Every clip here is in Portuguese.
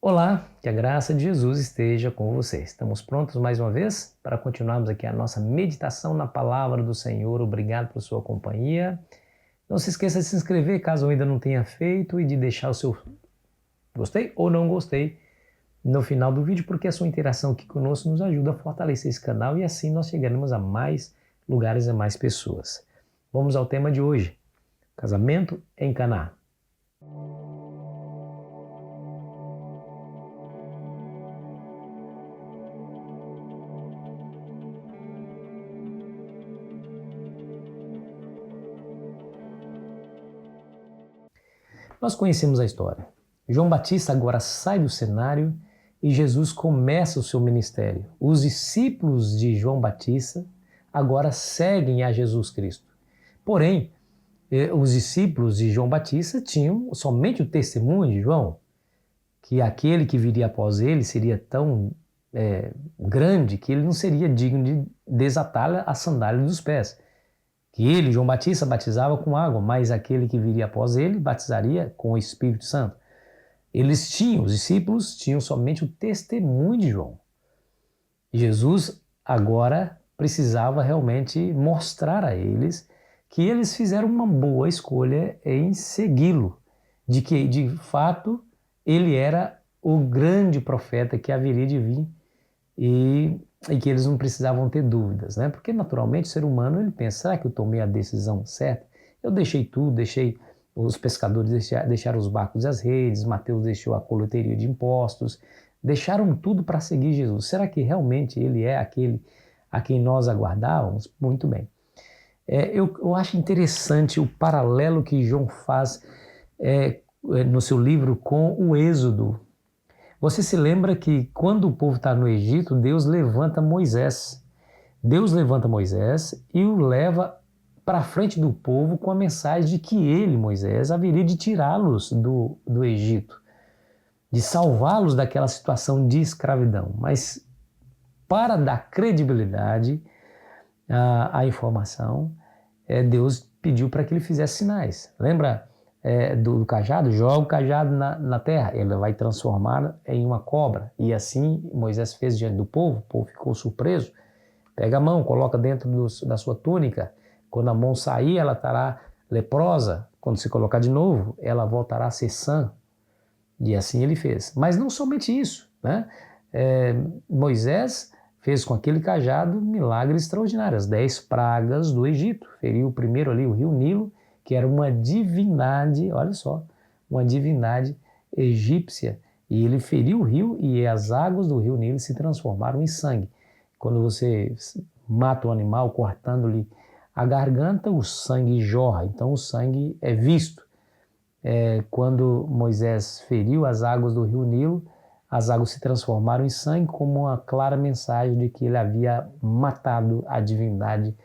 Olá, que a graça de Jesus esteja com você. Estamos prontos mais uma vez para continuarmos aqui a nossa meditação na palavra do Senhor. Obrigado por sua companhia. Não se esqueça de se inscrever caso ainda não tenha feito e de deixar o seu gostei ou não gostei no final do vídeo, porque a sua interação aqui conosco nos ajuda a fortalecer esse canal e assim nós chegaremos a mais lugares e a mais pessoas. Vamos ao tema de hoje: casamento em Caná. Nós conhecemos a história. João Batista agora sai do cenário e Jesus começa o seu ministério. Os discípulos de João Batista agora seguem a Jesus Cristo. Porém, os discípulos de João Batista tinham somente o testemunho de João, que aquele que viria após ele seria tão grande que ele não seria digno de desatar a sandália dos pés. Que ele, João Batista, batizava com água, mas aquele que viria após ele batizaria com o Espírito Santo. Os discípulos tinham somente o testemunho de João. Jesus agora precisava realmente mostrar a eles que eles fizeram uma boa escolha em segui-lo, de que de fato ele era o grande profeta que haveria de vir e que eles não precisavam ter dúvidas, né? Porque naturalmente o ser humano ele pensa, será que eu tomei a decisão certa? Eu deixei tudo, deixei os pescadores deixaram os barcos e as redes, Mateus deixou a coleteria de impostos, deixaram tudo para seguir Jesus. Será que realmente ele é aquele a quem nós aguardávamos? Muito bem. Eu acho interessante o paralelo que João faz no seu livro com o Êxodo. Você se lembra que quando o povo está no Egito, Deus levanta Moisés. Deus levanta Moisés e o leva para frente do povo com a mensagem de que ele, Moisés, haveria de tirá-los do Egito, de salvá-los daquela situação de escravidão. Mas para dar credibilidade à informação, Deus pediu para que ele fizesse sinais. Lembra do cajado? Joga o cajado na terra, ele vai transformar em uma cobra. E assim Moisés fez diante do povo, o povo ficou surpreso. Pega a mão, coloca dentro da sua túnica. Quando a mão sair, ela estará leprosa. Quando se colocar de novo, ela voltará a ser sã. E assim ele fez. Mas não somente isso, né? Moisés fez com aquele cajado milagres extraordinários. 10 pragas do Egito. Feriu primeiro ali o rio Nilo, que era uma divindade, olha só, uma divindade egípcia. E ele feriu o rio e as águas do rio Nilo se transformaram em sangue. Quando você mata um animal cortando-lhe a garganta, o sangue jorra. Então o sangue é visto. Quando Moisés feriu as águas do rio Nilo, as águas se transformaram em sangue, como uma clara mensagem de que ele havia matado a divindade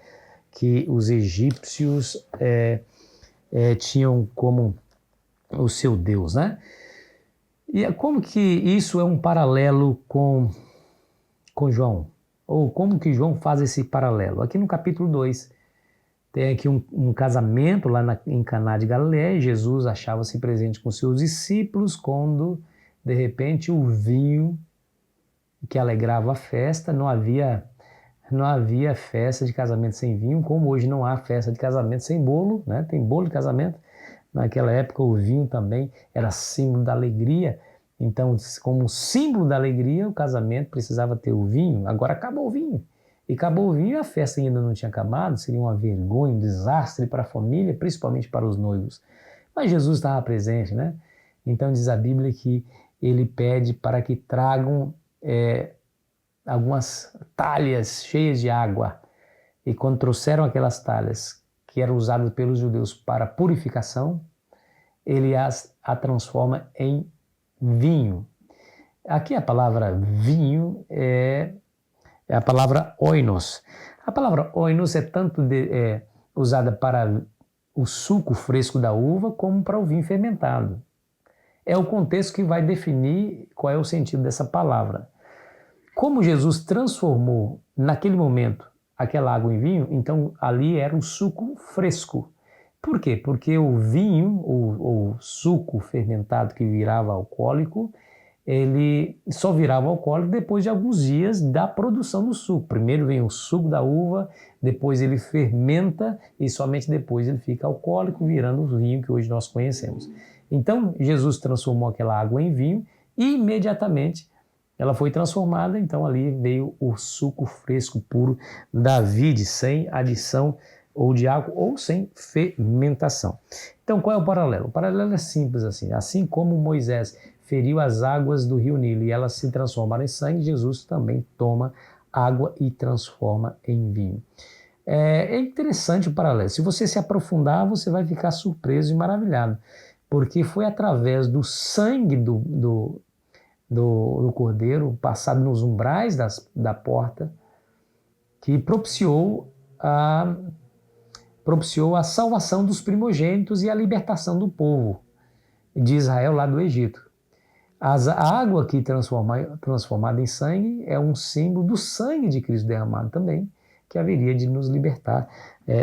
que os egípcios tinham como o seu Deus, né? E como que isso é um paralelo com João? Ou como que João faz esse paralelo? Aqui no capítulo 2, tem aqui um casamento lá em Caná de Galileia, e Jesus achava-se presente com seus discípulos quando, de repente, o vinho que alegrava a festa, não havia festa de casamento sem vinho, como hoje não há festa de casamento sem bolo, né? Tem bolo de casamento. Naquela época o vinho também era símbolo da alegria. Então, como símbolo da alegria, o casamento precisava ter o vinho. Agora acabou o vinho. E acabou o vinho e a festa ainda não tinha acabado. Seria uma vergonha, um desastre para a família, principalmente para os noivos. Mas Jesus estava presente, né? Então diz a Bíblia que ele pede para que tragam algumas talhas cheias de água. E quando trouxeram aquelas talhas que eram usadas pelos judeus para purificação, ele a transforma em vinho. Aqui a palavra vinho é a palavra oinos. A palavra oinos é tanto usada para o suco fresco da uva como para o vinho fermentado. É o contexto que vai definir qual é o sentido dessa palavra. Como Jesus transformou naquele momento aquela água em vinho, então ali era um suco fresco. Por quê? Porque o vinho, ou suco fermentado que virava alcoólico, ele só virava alcoólico depois de alguns dias da produção do suco. Primeiro vem o suco da uva, depois ele fermenta e somente depois ele fica alcoólico, virando o vinho que hoje nós conhecemos. Então, Jesus transformou aquela água em vinho e imediatamente ela foi transformada, então ali veio o suco fresco puro da vide, sem adição ou de água ou sem fermentação. Então, qual é o paralelo? O paralelo é simples assim. Assim como Moisés feriu as águas do rio Nilo e elas se transformaram em sangue, Jesus também toma água e transforma em vinho. É interessante o paralelo. Se você se aprofundar, você vai ficar surpreso e maravilhado, porque foi através do sangue do cordeiro passado nos umbrais da porta que propiciou a salvação dos primogênitos e a libertação do povo de Israel lá do Egito. A água aqui transformada em sangue é um símbolo do sangue de Cristo derramado também, que haveria de nos libertar,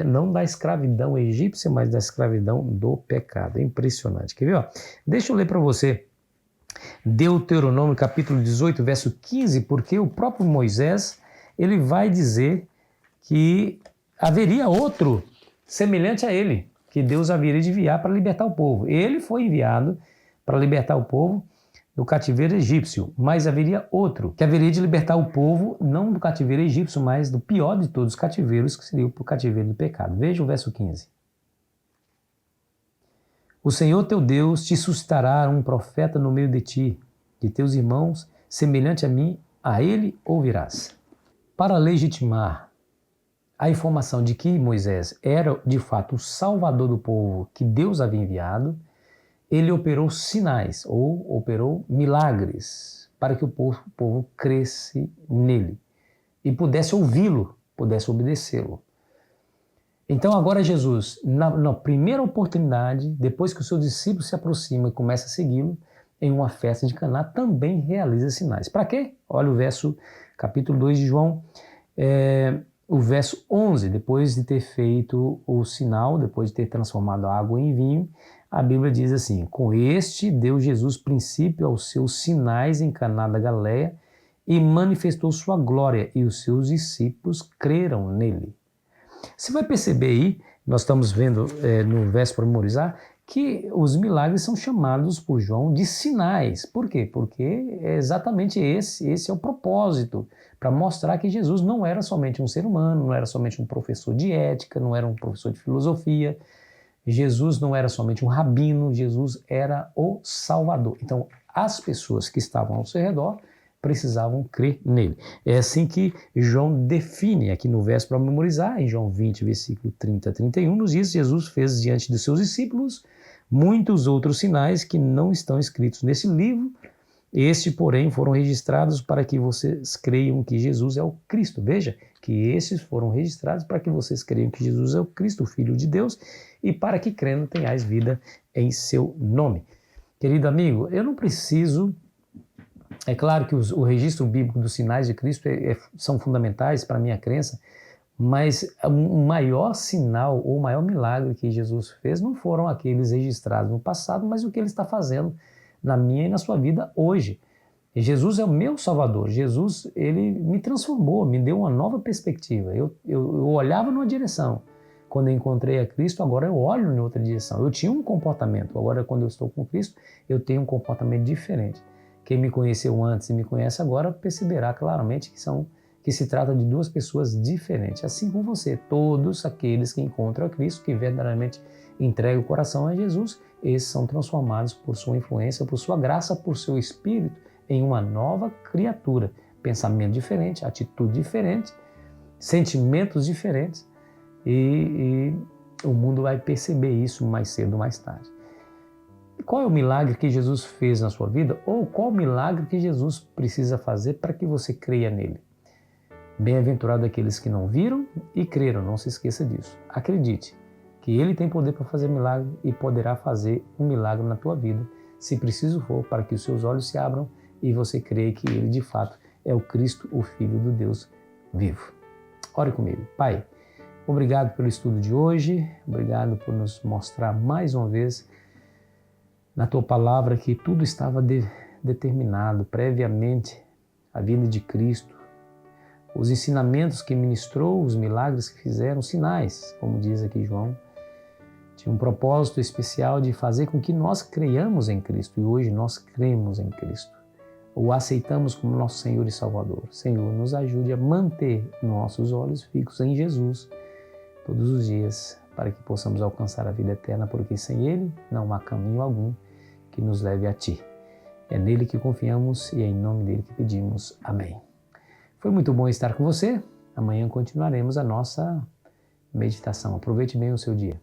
não da escravidão egípcia, mas da escravidão do pecado. É impressionante. Quer ver? Ó? Deixa eu ler para você Deuteronômio capítulo 18, verso 15, porque o próprio Moisés ele vai dizer que haveria outro semelhante a ele, que Deus haveria de enviar para libertar o povo. Ele foi enviado para libertar o povo do cativeiro egípcio, mas haveria outro que haveria de libertar o povo não do cativeiro egípcio, mas do pior de todos os cativeiros, que seria o cativeiro do pecado. Veja o verso 15. O Senhor teu Deus te suscitará um profeta no meio de ti, de teus irmãos, semelhante a mim, a ele ouvirás. Para legitimar a informação de que Moisés era de fato o salvador do povo que Deus havia enviado, ele operou sinais ou operou milagres para que o povo cresce nele e pudesse ouvi-lo, pudesse obedecê-lo. Então agora Jesus, na primeira oportunidade, depois que o seu discípulo se aproxima e começa a segui-lo, em uma festa de Caná, também realiza sinais. Para quê? Olha o verso, capítulo 2 de João, o verso 11, depois de ter feito o sinal, depois de ter transformado a água em vinho, a Bíblia diz assim: com este deu Jesus princípio aos seus sinais em Caná da Galileia e manifestou sua glória, e os seus discípulos creram nele. Você vai perceber aí, nós estamos vendo no verso para memorizar, que os milagres são chamados por João de sinais. Por quê? Porque é exatamente esse é o propósito, para mostrar que Jesus não era somente um ser humano, não era somente um professor de ética, não era um professor de filosofia, Jesus não era somente um rabino, Jesus era o Salvador. Então, as pessoas que estavam ao seu redor precisavam crer nele. É assim que João define aqui no verso para memorizar, em João 20, versículo 30 a 31, nos diz: Jesus fez diante dos seus discípulos muitos outros sinais que não estão escritos nesse livro. Estes, porém, foram registrados para que vocês creiam que Jesus é o Cristo. Veja que esses foram registrados para que vocês creiam que Jesus é o Cristo, o Filho de Deus, e para que crendo tenhais vida em seu nome. Querido amigo, eu não preciso... É claro que o registro bíblico dos sinais de Cristo são fundamentais para a minha crença, mas o maior sinal ou o maior milagre que Jesus fez não foram aqueles registrados no passado, mas o que ele está fazendo na minha e na sua vida hoje. E Jesus é o meu Salvador. Jesus, ele me transformou, me deu uma nova perspectiva. Eu olhava numa direção. Quando eu encontrei a Cristo, agora eu olho em outra direção. Eu tinha um comportamento, agora quando eu estou com Cristo, eu tenho um comportamento diferente. Quem me conheceu antes e me conhece agora perceberá claramente que se trata de duas pessoas diferentes. Assim como você, todos aqueles que encontram a Cristo, que verdadeiramente entregam o coração a Jesus, esses são transformados por sua influência, por sua graça, por seu Espírito, em uma nova criatura. Pensamento diferente, atitude diferente, sentimentos diferentes, e o mundo vai perceber isso mais cedo ou mais tarde. Qual é o milagre que Jesus fez na sua vida? Ou qual o milagre que Jesus precisa fazer para que você creia nele? Bem-aventurado aqueles que não viram e creram, não se esqueça disso. Acredite que ele tem poder para fazer milagre e poderá fazer um milagre na tua vida, se preciso for, para que os seus olhos se abram e você creia que ele de fato é o Cristo, o Filho do Deus vivo. Ore comigo. Pai, obrigado pelo estudo de hoje, obrigado por nos mostrar mais uma vez na tua palavra que tudo estava determinado previamente a vinda de Cristo, os ensinamentos que ministrou, os milagres que fizeram, sinais, como diz aqui João, tinha um propósito especial de fazer com que nós creiamos em Cristo, e hoje nós cremos em Cristo. O aceitamos como nosso Senhor e Salvador. Senhor, nos ajude a manter nossos olhos fixos em Jesus todos os dias, para que possamos alcançar a vida eterna, porque sem Ele não há caminho algum que nos leve a Ti. É nele que confiamos e é em nome dele que pedimos. Amém. Foi muito bom estar com você. Amanhã continuaremos a nossa meditação. Aproveite bem o seu dia.